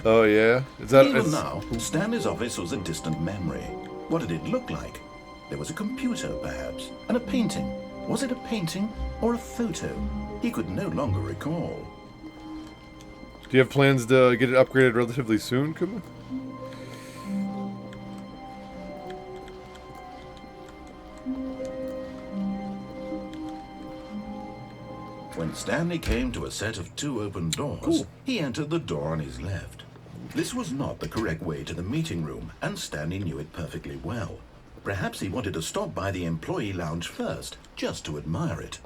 Oh yeah, is that? Even now, Stanley's office was a distant memory. What did it look like? There was a computer, perhaps, and a painting. Was it a painting or a photo? He could no longer recall. Do you have plans to get it upgraded relatively soon, Kuma? When Stanley came to a set of 2 open doors, he entered the door on his left. This was not the correct way to the meeting room, and Stanley knew it perfectly well. Perhaps he wanted to stop by the employee lounge first, just to admire it.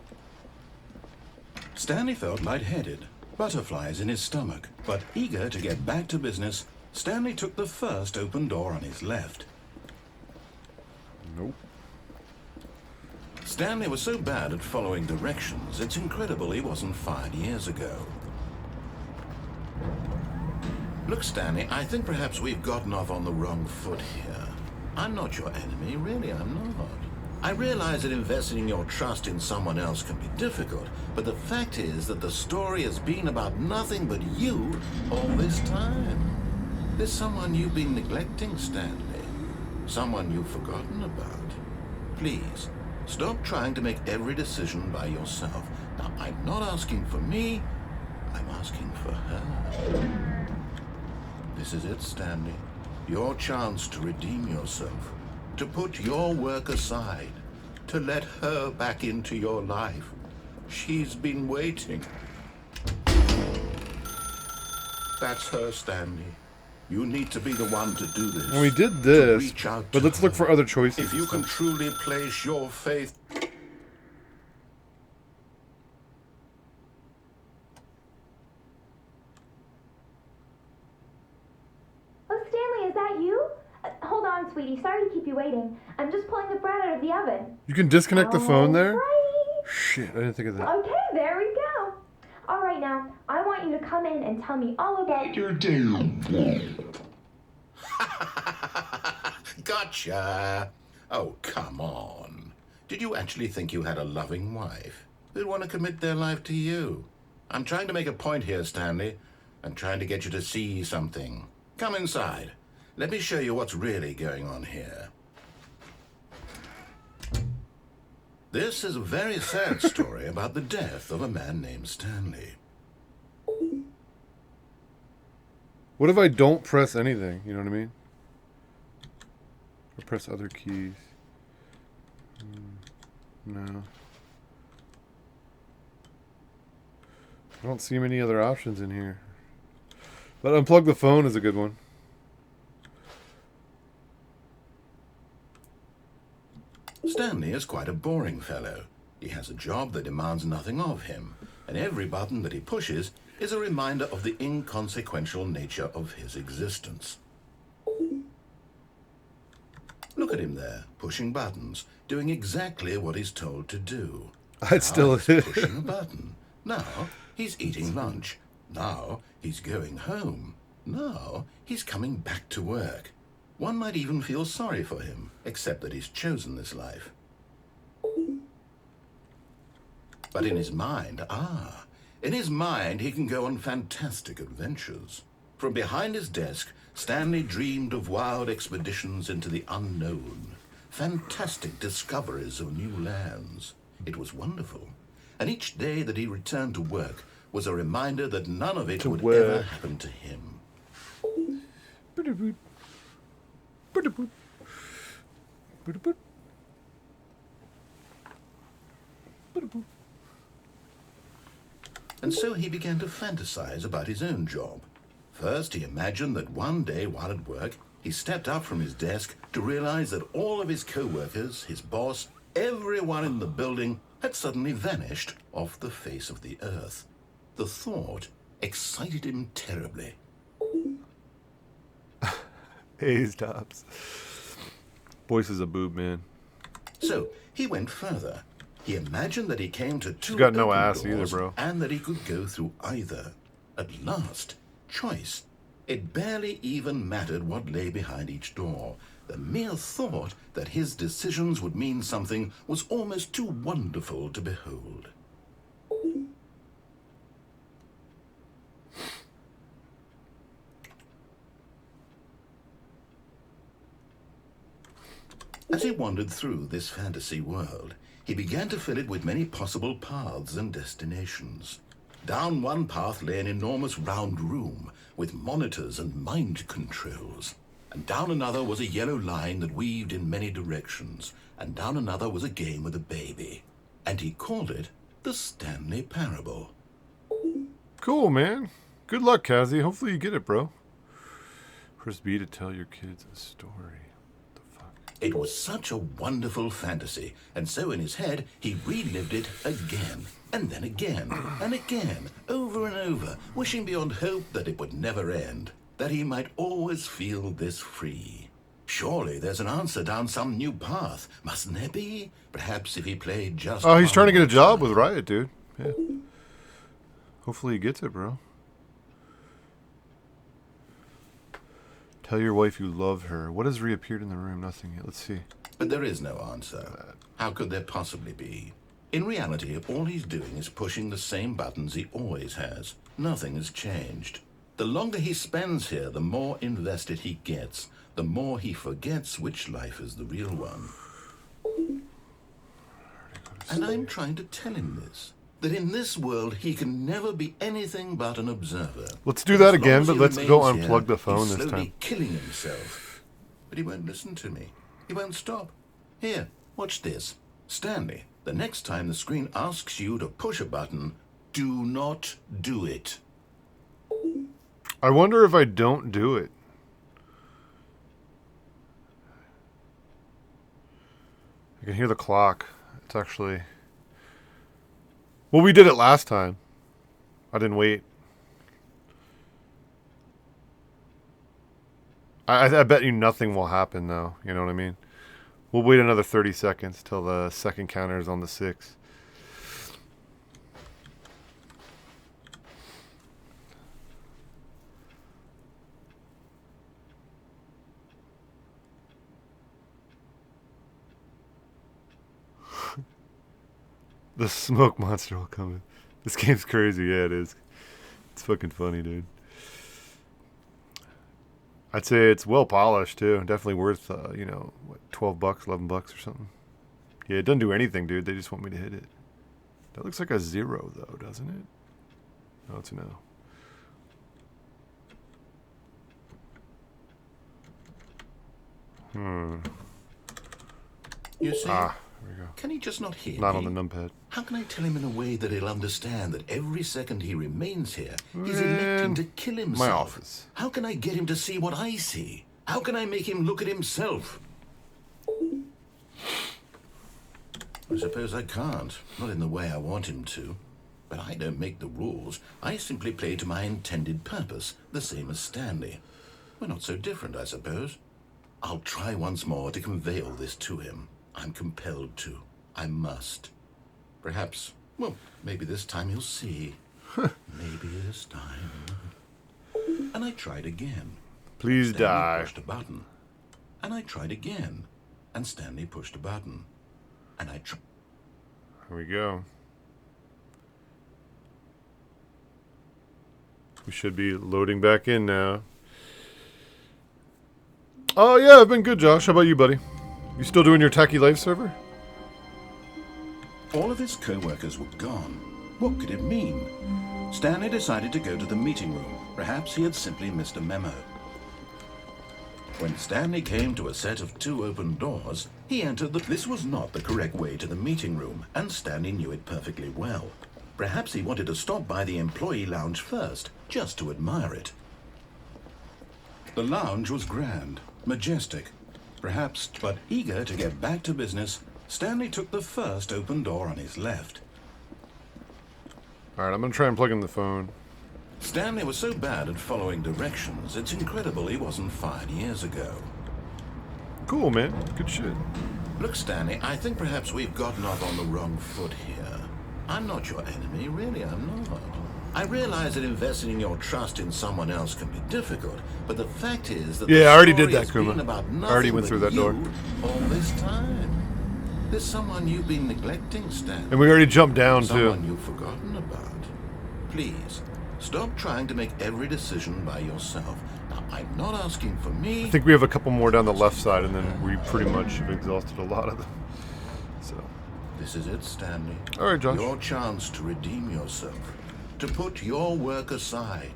Stanley felt lightheaded, butterflies in his stomach, but eager to get back to business, Stanley took the first open door on his left. Nope. Stanley was so bad at following directions, it's incredible he wasn't fired years ago. Look, Stanley, I think perhaps we've gotten off on the wrong foot here. I'm not your enemy, really, I'm not. I realize that investing your trust in someone else can be difficult, but the fact is that the story has been about nothing but you all this time. There's someone you've been neglecting, Stanley. Someone you've forgotten about. Please, stop trying to make every decision by yourself. Now, I'm not asking for me, I'm asking for her. This is it, Stanley. Your chance to redeem yourself. To put your work aside. To let her back into your life. She's been waiting. That's her, Stanley. You need to be the one to do this. Well, we did this, but let's look for other choices. If you can truly place your faith... Oh, Stanley, is that you? Hold on, sweetie. Sorry to keep you waiting. I'm just pulling the bread out of the oven. You can disconnect the phone there? Right. Shit, I didn't think of that. Okay, there we go. All right, now, I want you to come in and tell me all about your day. Gotcha. Oh, come on. Did you actually think you had a loving wife who'd want to commit their life to you? I'm trying to make a point here, Stanley. I'm trying to get you to see something. Come inside. Let me show you what's really going on here. This is a very sad story about the death of a man named Stanley. What if I don't press anything? You know what I mean? Or press other keys. No. I don't see many other options in here. But unplug the phone is a good one. Stanley is quite a boring fellow. He has a job that demands nothing of him, and every button that he pushes is a reminder of the inconsequential nature of his existence. Look at him there, pushing buttons, doing exactly what he's told to do. I'd still he's pushing a button. Now he's eating lunch. Now he's going home. Now he's coming back to work. One might even feel sorry for him, except that he's chosen this life. But in his mind, in his mind he can go on fantastic adventures. From behind his desk, Stanley dreamed of wild expeditions into the unknown, fantastic discoveries of new lands. It was wonderful. And each day that he returned to work was a reminder that none of it would ever happen to him. And so he began to fantasize about his own job. First, he imagined that one day while at work, he stepped up from his desk to realize that all of his co-workers, his boss, everyone in the building had suddenly vanished off the face of the earth. The thought excited him terribly. Hey, stops. Voice is a boob, man. So he went further. He imagined that he came to two got no open ass either, doors bro. and that he could go through either. At last, choice. It barely even mattered what lay behind each door. The mere thought that his decisions would mean something was almost too wonderful to behold. As he wandered through this fantasy world, he began to fill it with many possible paths and destinations. Down one path lay an enormous round room with monitors and mind controls. And down another was a yellow line that weaved in many directions. And down another was a game with a baby. And he called it the Stanley Parable. Cool, man. Good luck, Kazi. Hopefully you get it, bro. Press B to tell your kids a story. What the fuck? It was such a wonderful fantasy, and so in his head, he relived it again, and then again, and again, over and over, wishing beyond hope that it would never end, that he might always feel this free. Surely there's an answer down some new path, mustn't there be? Perhaps if he played just... Oh, he's trying to get a job with Riot, dude. Yeah. Hopefully he gets it, bro. Tell your wife you love her. What has reappeared in the room? Nothing yet. Let's see. But there is no answer. How could there possibly be? In reality, all he's doing is pushing the same buttons he always has. Nothing has changed. The longer he spends here, the more invested he gets. The more he forgets which life is the real one. And I'm trying to tell him this. That in this world, he can never be anything but an observer. Let's do that again, but let's go unplug the phone this time. He's killing himself. But he won't listen to me. He won't stop. Here, watch this. Stanley, the next time the screen asks you to push a button, do not do it. I wonder if I don't do it. I can hear the clock. It's actually... Well, we did it last time. I didn't wait. I bet you nothing will happen, though. You know what I mean? We'll wait another 30 seconds till the second counter is on the 6. The smoke monster will come in. This game's crazy. Yeah, it is. It's fucking funny, dude. I'd say it's well polished, too. Definitely worth, you know, what, $12, $11 or something. Yeah, it doesn't do anything, dude. They just want me to hit it. That looks like a 0, though, doesn't it? No, it's a no. You see? There we go. Can he just not hear Not me? on the numpad. How can I tell him in a way that he'll understand that every second he remains here, he's electing to kill himself? My office. How can I get him to see what I see? How can I make him look at himself? I suppose I can't. Not in the way I want him to. But I don't make the rules. I simply play to my intended purpose, the same as Stanley. We're not so different, I suppose. I'll try once more to convey all this to him. I'm compelled to. I must. Perhaps, well, maybe this time he'll see. Maybe this time. And I tried again. Please Stanley die. pushed a button. And I tried again. And Stanley pushed a button. And I tried. Here we go. We should be loading back in now. Oh, yeah, I've been good, Josh. How about you, buddy? You still doing your Tacky Life server? All of his co-workers were gone. What could it mean? Stanley decided to go to the meeting room. Perhaps he had simply missed a memo. When Stanley came to a set of 2 open doors, he entered the... This was not the correct way to the meeting room, and Stanley knew it perfectly well. Perhaps he wanted to stop by the employee lounge first, just to admire it. The lounge was grand, majestic, perhaps, but eager to get back to business, Stanley took the first open door on his left. Alright, I'm going to try and plug in the phone. Stanley was so bad at following directions, it's incredible he wasn't fired years ago. Cool, man. Good shit. Look, Stanley, I think perhaps we've gotten off on the wrong foot here. I'm not your enemy, really, I'm not. I realize that investing your trust in someone else can be difficult, but the fact is that Yeah, the I already did story that, has Kuma. been about I already nothing went through but that door. you all this time. There's someone you've been neglecting, Stanley. And we already jumped down, too. Someone you've forgotten about. Please, Stop trying to make every decision by yourself. Now, I'm not asking for me. I think we have a couple more down the left side, and then we pretty much have exhausted a lot of them. So, This is it, Stanley. all right, Josh. Your chance to redeem yourself, to put your work aside,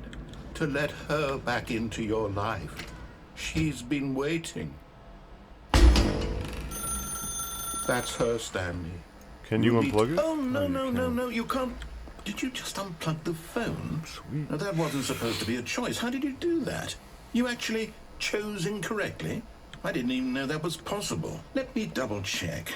to let her back into your life. She's been waiting. That's her, Stanley. Can you unplug it? Oh, no, you no, no, can. no, you can't. Did you just unplug the phone? Sweet. Now, that wasn't supposed to be a choice. How did you do that? You actually chose incorrectly? I didn't even know that was possible. Let me double check.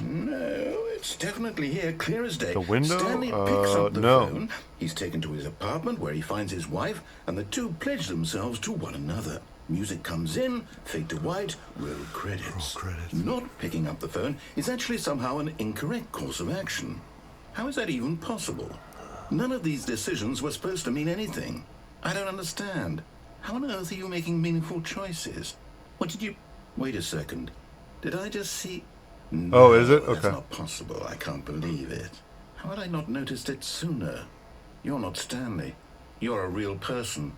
No, it's definitely here, clear as day. The window? Stanley picks up the no. phone. He's taken to his apartment where he finds his wife, and the two pledge themselves to one another. Music comes in, fade to white, roll credits. Roll credits. Not picking up the phone is actually somehow an incorrect course of action. How is that even possible? None of these decisions were supposed to mean anything. I don't understand. How on earth are you making meaningful choices? What did you... Wait a second. Did I just see... No, Oh, is it? That's Okay. not possible. I can't believe it. How had I not noticed it sooner? You're not Stanley. You're a real person.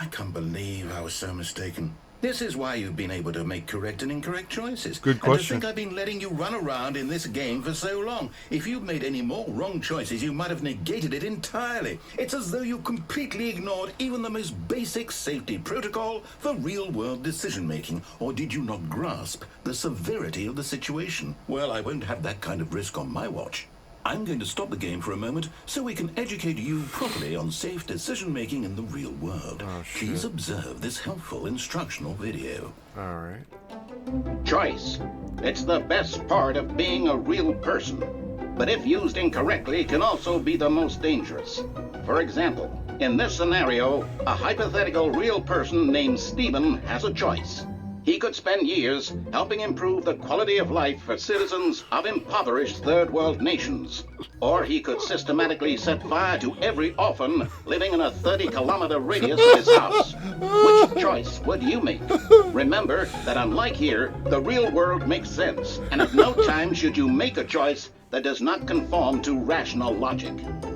I can't believe I was so mistaken. This is why you've been able to make correct and incorrect choices. Good question. And to think I've been letting you run around in this game for so long. If you'd made any more wrong choices, you might have negated it entirely. It's as though you completely ignored even the most basic safety protocol for real-world decision-making. Or did you not grasp the severity of the situation? Well, I won't have that kind of risk on my watch. I'm going to stop the game for a moment so we can educate you properly on safe decision-making in the real world. Oh, shit. Please observe this helpful instructional video. All right. Choice. It's the best part of being a real person. But if used incorrectly, can also be the most dangerous. For example, in this scenario, a hypothetical real person named Stephen has a choice. He could spend years helping improve the quality of life for citizens of impoverished third world nations. Or he could systematically set fire to every orphan living in a 30-kilometer radius of his house. Which choice would you make? Remember that unlike here, the real world makes sense, and at no time should you make a choice that does not conform to rational logic.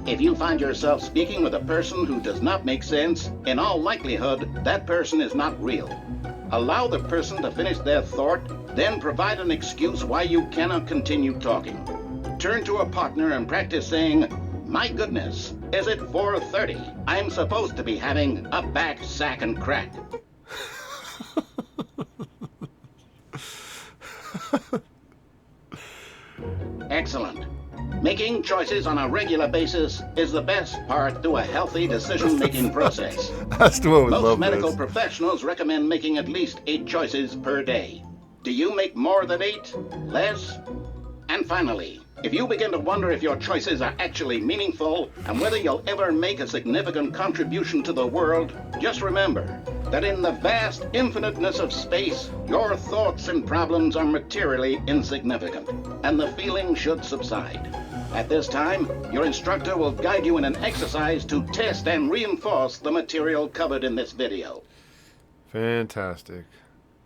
If you find yourself speaking with a person who does not make sense, in all likelihood, that person is not real. Allow the person to finish their thought, then provide an excuse why you cannot continue talking. Turn to a partner and practice saying, "My goodness, is it 4:30? I'm supposed to be having a back, sack, and crack." Excellent. Making choices on a regular basis is the best part to a healthy decision-making process. Astro would Most love medical this. professionals recommend making at least 8 choices per day. Do you make more than 8? Less? And finally, if you begin to wonder if your choices are actually meaningful and whether you'll ever make a significant contribution to the world, just remember that in the vast infiniteness of space, your thoughts and problems are materially insignificant, and the feeling should subside. At this time, your instructor will guide you in an exercise to test and reinforce the material covered in this video. Fantastic.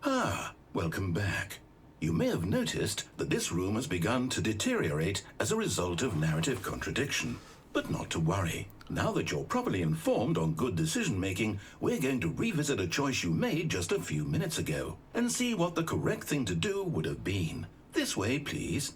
Ah, welcome back. You may have noticed that this room has begun to deteriorate as a result of narrative contradiction. But not to worry. Now that you're properly informed on good decision-making, we're going to revisit a choice you made just a few minutes ago and see what the correct thing to do would have been. This way, please.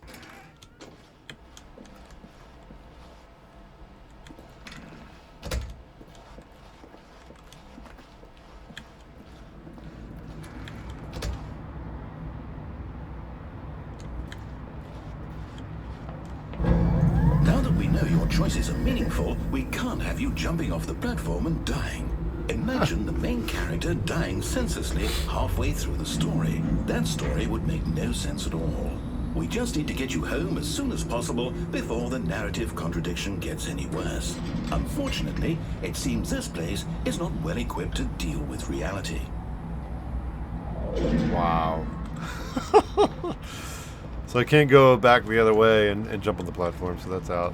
Now that we know your choices are meaningful, we can't have you jumping off the platform and dying. Imagine the main character dying senselessly halfway through the story. That story would make no sense at all. We just need to get you home as soon as possible before the narrative contradiction gets any worse. Unfortunately, it seems this place is not well equipped to deal with reality. Wow. So I can't go back the other way and jump on the platform, so that's out.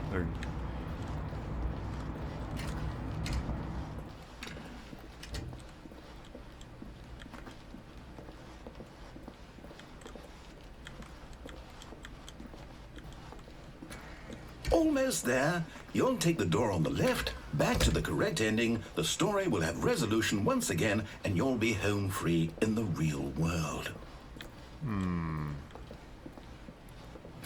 Almost there. You'll take the door on the left, back to the correct ending, the story will have resolution once again, and you'll be home free in the real world.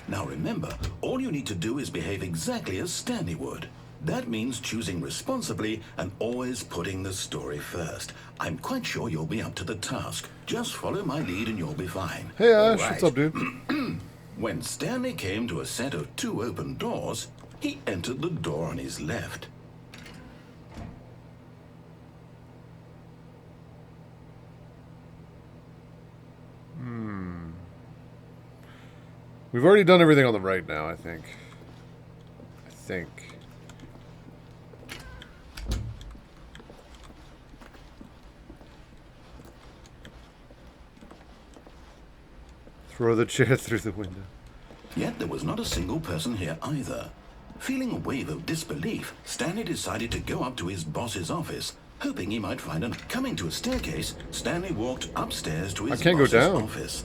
Now remember, all you need to do is behave exactly as Stanley would. That means choosing responsibly and always putting the story first. I'm quite sure you'll be up to the task. Just follow my lead and you'll be fine. Hey Ash, All what's up, dude? When Stanley came to a set of 2 open doors, he entered the door on his left. We've already done everything on the right now, I think. Throw the chair through the window. Yet there was not a single person here either. Feeling a wave of disbelief, Stanley decided to go up to his boss's office, hoping he might find an... Coming to a staircase, Stanley walked upstairs to his I can't go boss's down. office.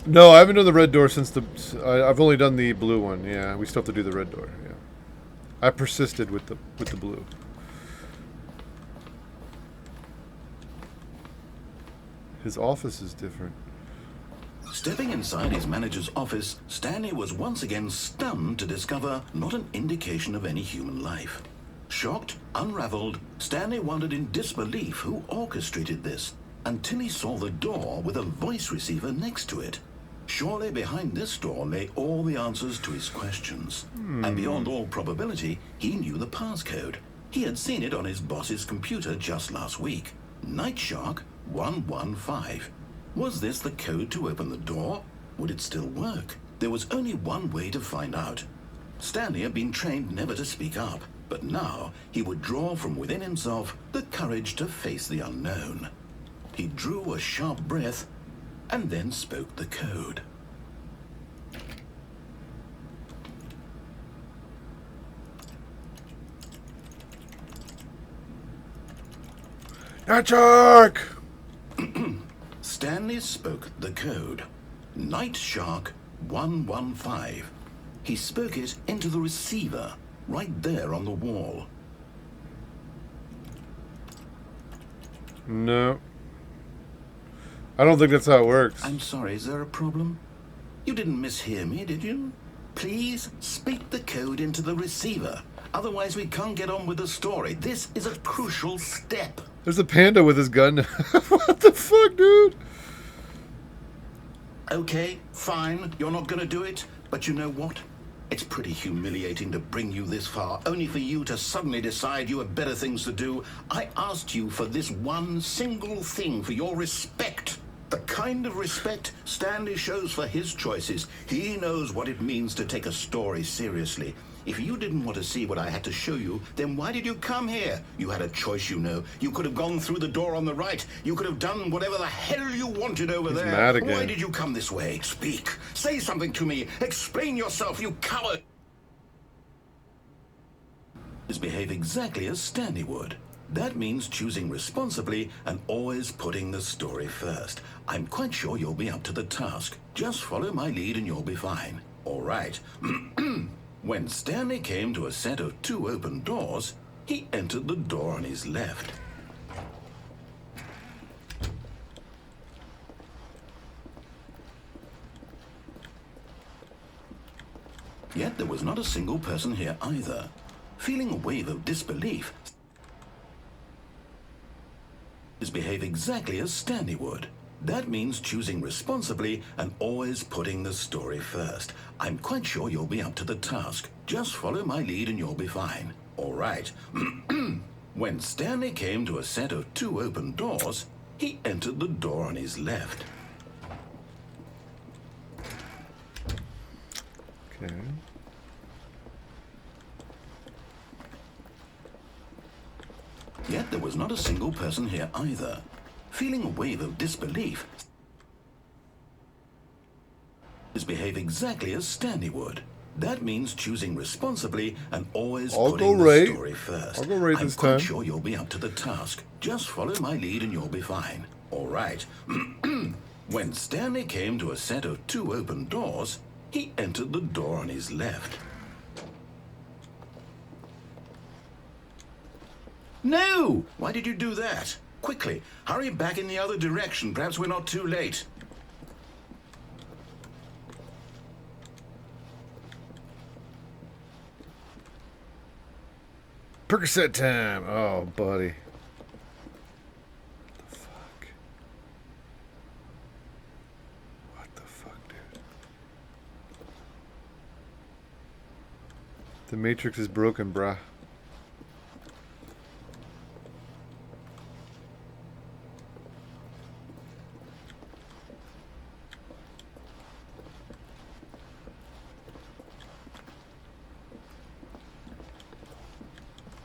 No, I haven't done the red door since the... I've only done the blue one. Yeah, we still have to do the red door. Yeah, I persisted with the blue. His office is different. Stepping inside his manager's office, Stanley was once again stunned to discover not an indication of any human life. Shocked, unraveled, Stanley wondered in disbelief who orchestrated this, until he saw the door with a voice receiver next to it. Surely behind this door lay all the answers to his questions. And beyond all probability, he knew the passcode. He had seen it on his boss's computer just last week. Night Shark 115. Was this the code to open the door? Would it still work? There was only one way to find out. Stanley had been trained never to speak up, but now he would draw from within himself the courage to face the unknown. He drew a sharp breath and then spoke the code. Night Shark! Stanley spoke the code. Night Shark 115. He spoke it into the receiver, right there on the wall. No. I don't think that's how it works. I'm sorry, is there a problem? You didn't mishear me, did you? Please speak the code into the receiver. Otherwise we can't get on with the story. This is a crucial step. There's a panda with his gun. What the fuck, dude? Okay, fine, you're not gonna do it, but you know what? It's pretty humiliating to bring you this far, only for you to suddenly decide you have better things to do. I asked you for this one single thing, for your respect. The kind of respect Stanley shows for his choices. He knows what it means to take a story seriously. If you didn't want to see what I had to show you, then why did you come here? You had a choice, you know. You could have gone through the door on the right. You could have done whatever the hell you wanted over He's there. mad again. Why did you come this way? Speak. Say something to me. Explain yourself, you coward. Behave exactly as Stanley would. That means choosing responsibly and always putting the story first. I'm quite sure you'll be up to the task. Just follow my lead and you'll be fine. All right. When Stanley came to a set of 2 open doors, he entered the door on his left. Yet there was not a single person here either. Feeling a wave of disbelief, behave exactly as Stanley would. That means choosing responsibly and always putting the story first. I'm quite sure you'll be up to the task. Just follow my lead and you'll be fine. All right. When Stanley came to a set of 2 open doors, he entered the door on his left. Okay. Yet there was not a single person here either. Feeling a wave of disbelief, behave exactly as Stanley would. That means choosing responsibly and always putting the story first. I'll go right I'm this quite time. sure you'll be up to the task. Just follow my lead and you'll be fine. All right. When Stanley came to a set of 2 open doors, he entered the door on his left. No! Why did you do that? Quickly, hurry back in the other direction. Perhaps we're not too late. Percocet time. Oh, buddy. What the fuck? What the fuck, dude? The Matrix is broken, bruh.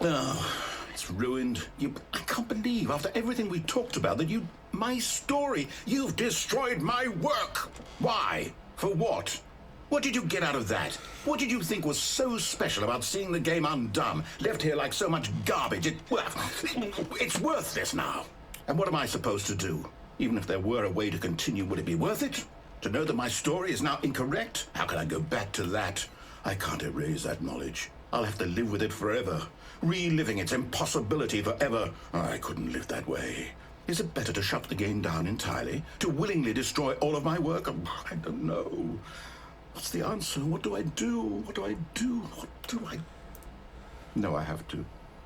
Oh, it's ruined. I can't believe, after everything we talked about, that my story, you've destroyed my work. Why? For what? What did you get out of that? What did you think was so special about seeing the game undone, left here like so much garbage? It's worthless now. And what am I supposed to do? Even if there were a way to continue, would it be worth it? To know that my story is now incorrect? How can I go back to that? I can't erase that knowledge. I'll have to live with it forever. Reliving its impossibility forever. I couldn't live that way. Is it better to shut the game down entirely? To willingly destroy all of my work? I don't know. What's the answer? What do I do? What do I do? What do I... No, I have to.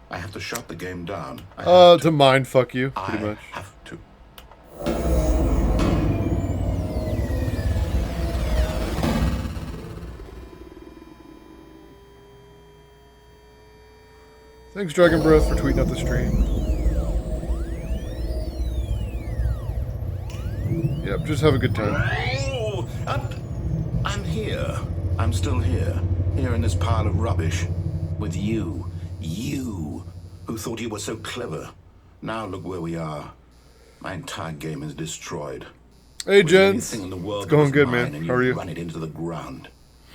I have to shut the game down. To mind fuck you, pretty much. I have to. Thanks, Dragon Bros, for tweeting out the stream. Yep, just have a good time. Oh, I'm here. I'm still here. Here in this pile of rubbish. With you. You, who thought you were so clever. Now look where we are. My entire game is destroyed. Hey, gents. It's going good, man. How are you? Run it into the ground.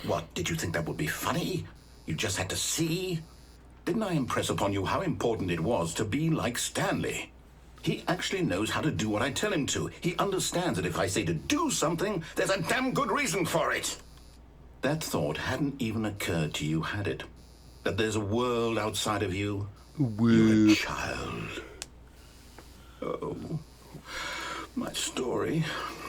What, did you think that would be funny? You just had to see? Didn't I impress upon you how important it was to be like Stanley? He actually knows how to do what I tell him to. He understands that if I say to do something, there's a damn good reason for it. That thought hadn't even occurred to you, had it? That there's a world outside of you? You're a child. Oh, my story.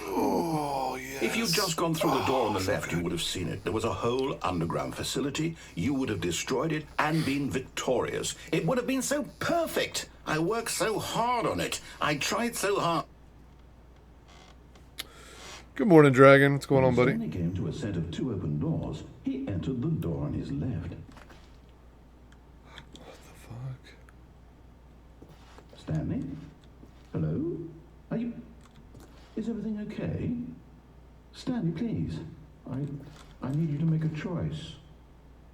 Oh, yes. If you'd just gone through the door on the left, you would have seen it. There was a whole underground facility. You would have destroyed it and been victorious. It would have been so perfect. I worked so hard on it. I tried so hard. Good morning, Dragon. What's going on, buddy? When he came to a set of 2 open doors, he entered the door on his left. What the fuck? Stanley? Hello? Are you... Is everything okay? Stanley, please. I need you to make a choice.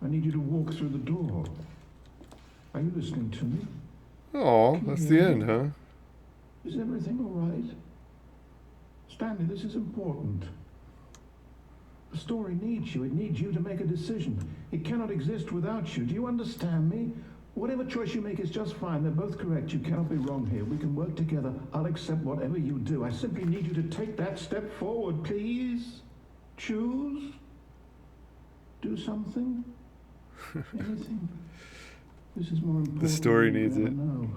I need you to walk through the door. Are you listening to me? Oh, that's the end, huh? Is everything all right? Stanley, this is important. The story needs you. It needs you to make a decision. It cannot exist without you. Do you understand me? Whatever choice you make is just fine. They're both correct. You cannot be wrong here. We can work together. I'll accept whatever you do. I simply need you to take that step forward, please. Choose. Do something. Anything. This is more important. The story than you needs ever it. know.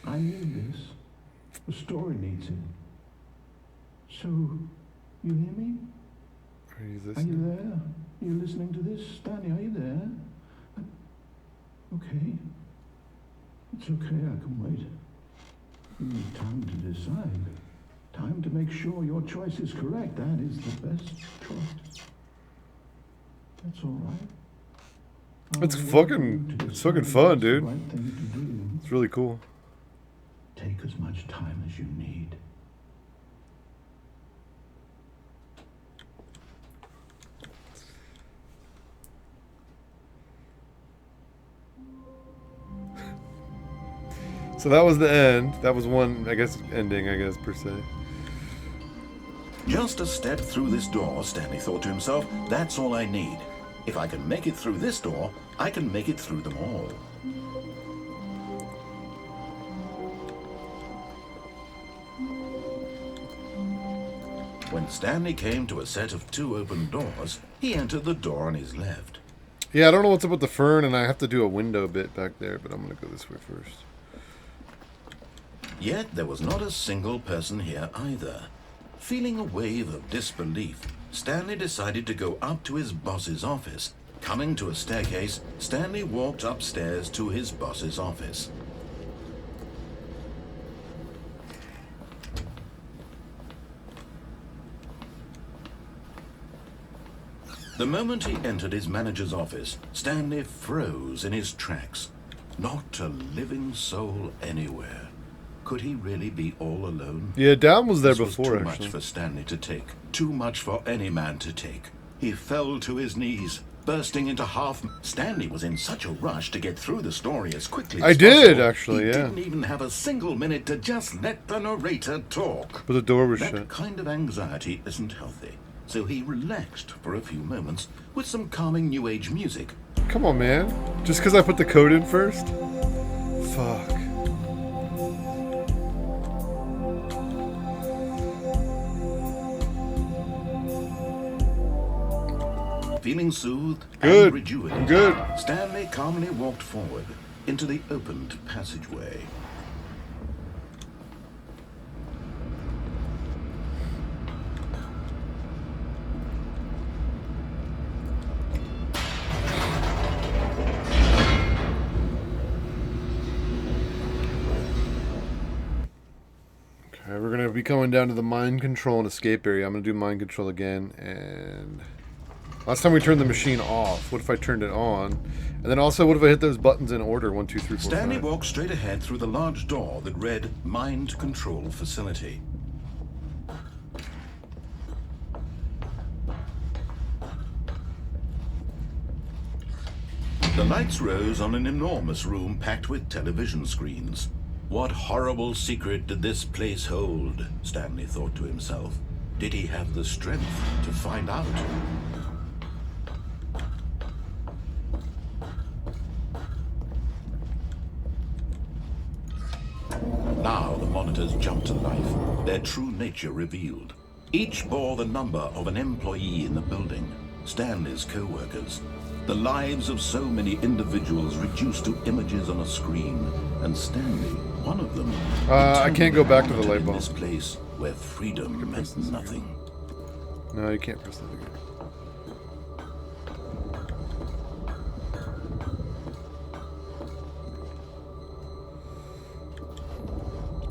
I need this. The story needs it. So, you hear me? Are you Are listening? you there? Are you listening to this? Stanley, are you there? Okay. It's okay, I can wait. You need time to decide. Time to make sure your choice is correct. That is the best choice. That's all right. It's I'll fucking work with you to it's fucking decide fun, what's the dude. right thing to do. It's really cool. Take as much time as you need. So that was the end. That was one, I guess, ending, I guess, per se. Just a step through this door, Stanley thought to himself. That's all I need. If I can make it through this door, I can make it through them all. When Stanley came to a set of 2 open doors, he entered the door on his left. Yeah, I don't know what's up with the fern, and I have to do a window bit back there, but I'm going to go this way first. Yet there was not a single person here either. Feeling a wave of disbelief, Stanley decided to go up to his boss's office. Coming to a staircase, Stanley walked upstairs to his boss's office. The moment he entered his manager's office, Stanley froze in his tracks. Not a living soul anywhere. Could he really be all alone? Yeah, Down was there This was before, too actually. much for Stanley to take. Too much for any man to take. He fell to his knees, bursting into half. Stanley was in such a rush to get through the story as quickly as I did, possible. actually, He yeah. didn't even have a single minute to just let the narrator talk. But the door was That shut. kind of anxiety isn't healthy. So he relaxed for a few moments with some calming New Age music. Come on, man. Just because I put the code in first? Fuck. Feeling soothed Good. and rejuvenated, Good. Stanley calmly walked forward into the opened passageway. Okay, we're going to be going down to the mind control and escape area. I'm going to do mind control again, and... Last time we turned the machine off. What if I turned it on? And then also, what if I hit those buttons in order? 1, 2, 3, 4, Stanley 5. walked straight ahead through the large door that read Mind Control Facility. The lights rose on an enormous room packed with television screens. What horrible secret did this place hold? Stanley thought to himself. Did he have the strength to find out? Now the monitors jumped to life, their true nature revealed. Each bore the number of an employee in the building, Stanley's co-workers. The lives of so many individuals reduced to images on a screen, and Stanley, one of them. I can't go back to the determined light in bulb. this place where freedom meant nothing. No, you can't press that again.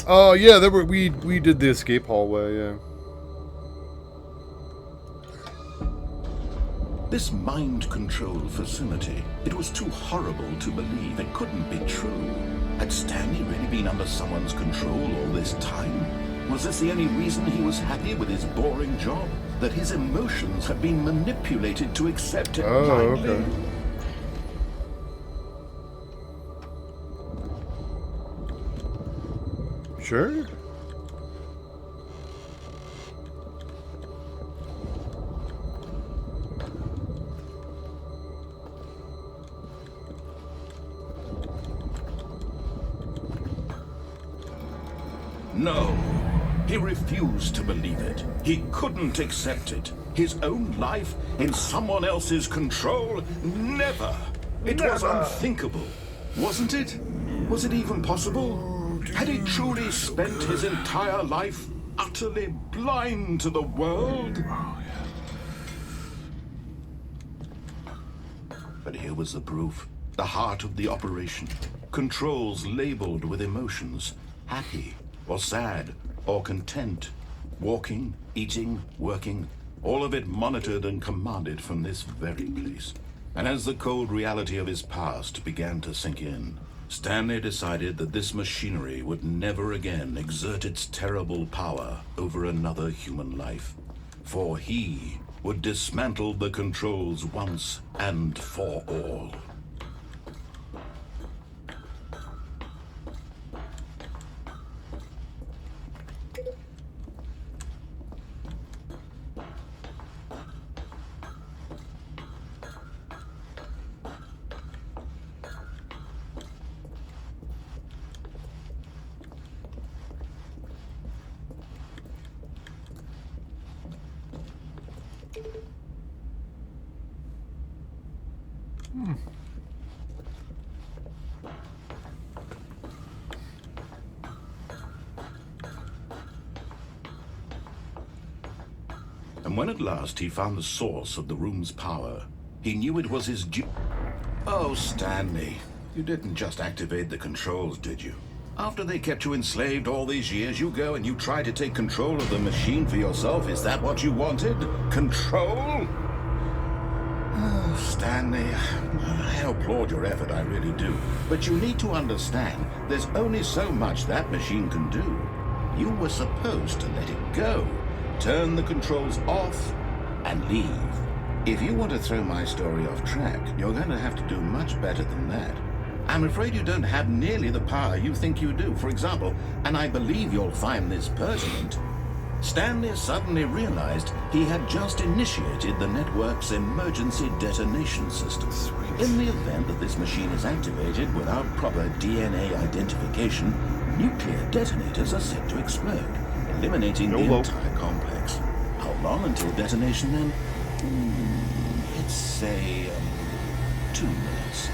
Oh, yeah, there were, we did the escape hallway, yeah. This mind control facility, it was too horrible to believe. It couldn't be true. Had Stanley really been under someone's control all this time? Was this the only reason he was happy with his boring job? That his emotions had been manipulated to accept it Oh, blindly? okay. Sure. No. He refused to believe it. He couldn't accept it. His own life in someone else's control? Never. It was unthinkable. Wasn't it? Was it even possible? Had he truly spent his entire life utterly blind to the world? But here was the proof. The heart of the operation. Controls labeled with emotions. Happy, or sad, or content. Walking, eating, working. All of it monitored and commanded from this very place. And as the cold reality of his past began to sink in, Stanley decided that this machinery would never again exert its terrible power over another human life. For he would dismantle the controls once and for all. And when at last he found the source of the room's power, he knew it was his Oh, Stanley, you didn't just activate the controls, did you? After they kept you enslaved all these years, you go and you try to take control of the machine for yourself. Is that what you wanted? Control? Oh, Stanley, I applaud your effort, I really do. But you need to understand, there's only so much that machine can do. You were supposed to let it go, turn the controls off, and leave. If you want to throw my story off track, you're going to have to do much better than that. I'm afraid you don't have nearly the power you think you do. For example, and I believe you'll find this pertinent, Stanley suddenly realized he had just initiated the network's emergency detonation system. Sweet. In the event that this machine is activated without proper DNA identification, nuclear detonators are set to explode, eliminating the YOLO. entire complex. How long until detonation then? Let's say 2 minutes.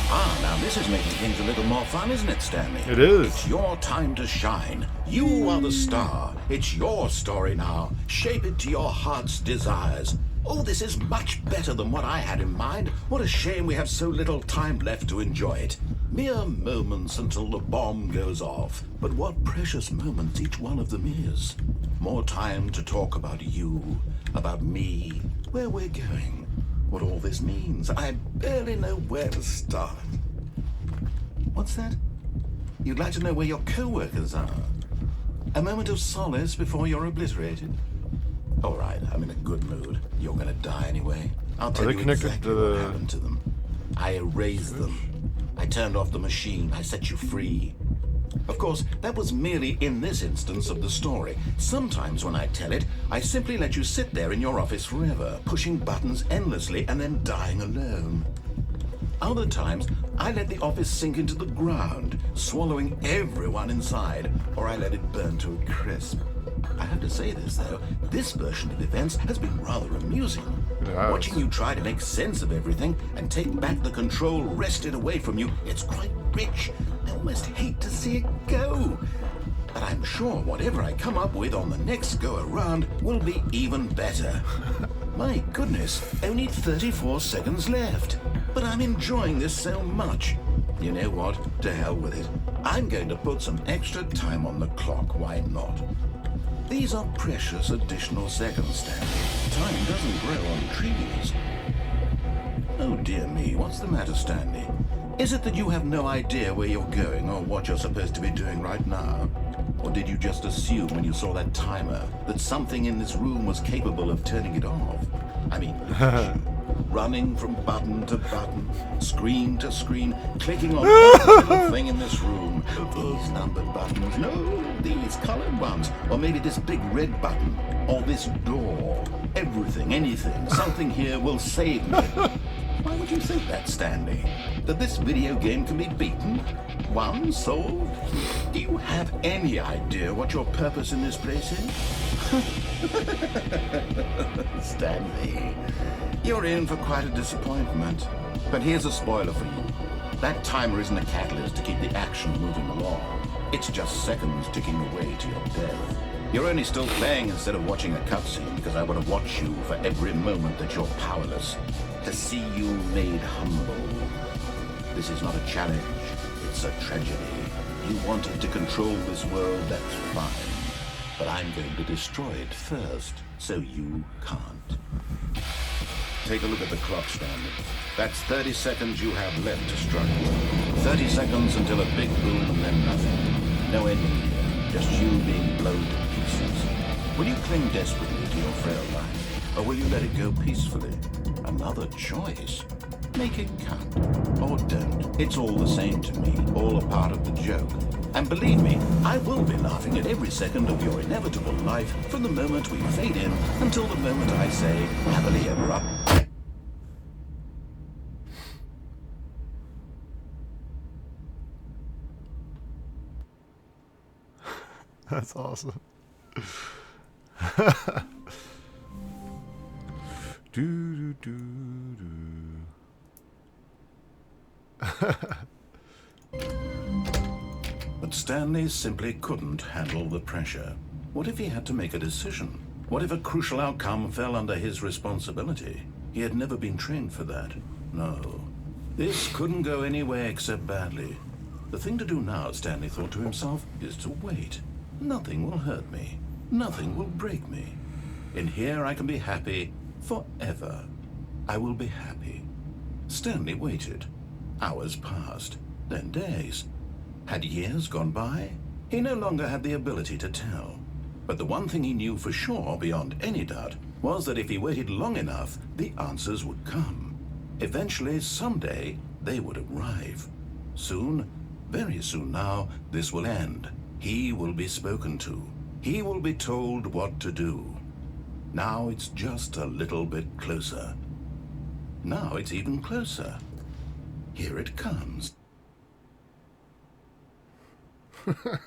Ah, now this is making things a little more fun, isn't it, Stanley? It is. It's your time to shine. You are the star. It's your story now. Shape it to your heart's desires. Oh, this is much better than what I had in mind. What a shame we have so little time left to enjoy it. Mere moments until the bomb goes off. But what precious moments each one of them is. More time to talk about you, about me, where we're going. What all this means. I barely know where to start. What's that? You'd like to know where your co-workers are? A moment of solace before you're obliterated? All right, I'm in a good mood. You're gonna die anyway. I'll tell they you connected exactly to what the- happened to them. I erased them. I turned off the machine. I set you free. Of course, that was merely in this instance of the story. Sometimes when I tell it, I simply let you sit there in your office forever, pushing buttons endlessly and then dying alone. Other times, I let the office sink into the ground, swallowing everyone inside, or I let it burn to a crisp. I have to say this, though, this version of events has been rather amusing. It has. Watching you try to make sense of everything and take back the control wrested away from you, it's quite rich. I almost hate to see it go. But I'm sure whatever I come up with on the next go-around will be even better. My goodness, only 34 seconds left. But I'm enjoying this so much. You know what? To hell with it. I'm going to put some extra time on the clock. Why not? These are precious additional seconds, Stanley. Time doesn't grow on trees. Oh dear me, what's the matter, Stanley? Is it that you have no idea where you're going or what you're supposed to be doing right now? Or did you just assume when you saw that timer that something in this room was capable of turning it off? I mean, look at you, running from button to button, screen to screen, clicking on every little thing in this room. These numbered buttons, no, these colored ones, or maybe this big red button, or this door. Everything, anything, something here will save me. Why would you think that, Stanley? That this video game can be beaten? Won? Solved? Do you have any idea what your purpose in this place is? Stanley, you're in for quite a disappointment. But here's a spoiler for you. That timer isn't a catalyst to keep the action moving along. It's just seconds ticking away to your death. You're only still playing instead of watching a cutscene because I want to watch you for every moment that you're powerless. To see you made humble. This is not a challenge, it's a tragedy. You wanted to control this world, that's fine. But I'm going to destroy it first, so you can't. Take a look at the clock, Stanley. That's 30 seconds you have left to struggle. 30 seconds until a big boom and then nothing. No ending here, just you being blown to pieces. Will you cling desperately to your frail life, or will you let it go peacefully? Another choice. Make it count. Or don't. It's all the same to me. All a part of the joke. And believe me, I will be laughing at every second of your inevitable life from the moment we fade in until the moment I say, happily ever up. That's awesome. do, do, do, do. But Stanley simply couldn't handle the pressure. What if he had to make a decision? What if a crucial outcome fell under his responsibility? He had never been trained for that. No. This couldn't go anywhere except badly. The thing to do now, Stanley thought to himself, is to wait. Nothing will hurt me. Nothing will break me. In here I can be happy forever. I will be happy. Stanley waited. Hours passed, then days. Had years gone by? He no longer had the ability to tell. But the one thing he knew for sure, beyond any doubt, was that if he waited long enough, the answers would come. Eventually, someday, they would arrive. Soon, very soon now, this will end. He will be spoken to. He will be told what to do. Now it's just a little bit closer. Now it's even closer. Here it comes. Fuck.